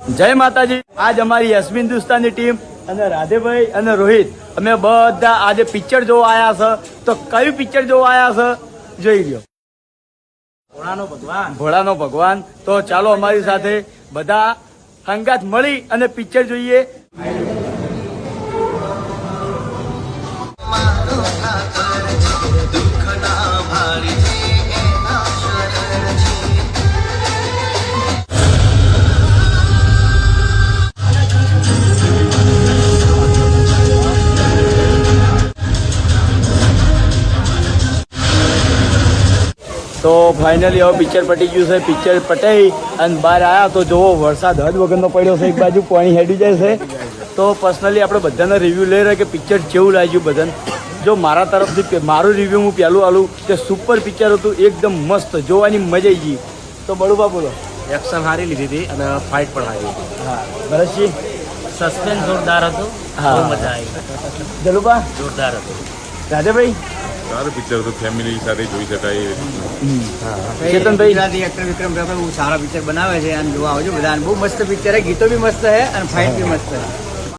જય માતાજી। આજ અમારી યશવી હિન્દુસ્તાની ટીમ અને રાધેભાઈ અને રોહિત અમે બધા આજે પિક્ચર જોવા આવ્યા છે। તો કયું પિક્ચર જોવા આવ્યા છે જોઈ લ્યો, ભોળાનો ભગવાન। તો ચાલો અમારી સાથે બધા હંગાત મળી અને પિક્ચર જોઈએ। તો ફાઇનલી હવે પિક્ચર પટી ગયું છે। પિક્ચર પટાઈ અને બહાર આવ્યા તો જોવો વરસાદ હદ વગરનો પડ્યો છે। એક બાજુ પાણી હેડી જાય છે। તો પર્સનલી આપણે બધાના રિવ્યૂ લઈ રહ્યા કે પિક્ચર કેવું લાગ્યું બધાને। જો મારા તરફથી મારું રિવ્યૂ હું પહેલું આલું કે સુપર પિક્ચર હતું, એકદમ મસ્ત, જોવાની મજા આવી ગઈ। તો બળુબા બોલો। એક્શન સારી લીધી હતી અને ફાઇટ પણ સારી હતી। હા ભરતજી, સસ્પેન્સ જોરદાર હતું, હા બહુ મજા આવી। જલુબા, જોરદાર હતું। રાજાભાઈ, સારું પિક્ચર હતું, ફેમિલી સાથે જોઈ શકાય। ચેતનભાઈ, ગુજરાતી એક્ટર વિક્રમ રાવલ બહુ સારા પિક્ચર બનાવે છે અને જોવા આવજો બધા। બહુ મસ્ત પિક્ચર છે, ગીતો બી મસ્ત છે અને ફાઇટ બી મસ્ત છે।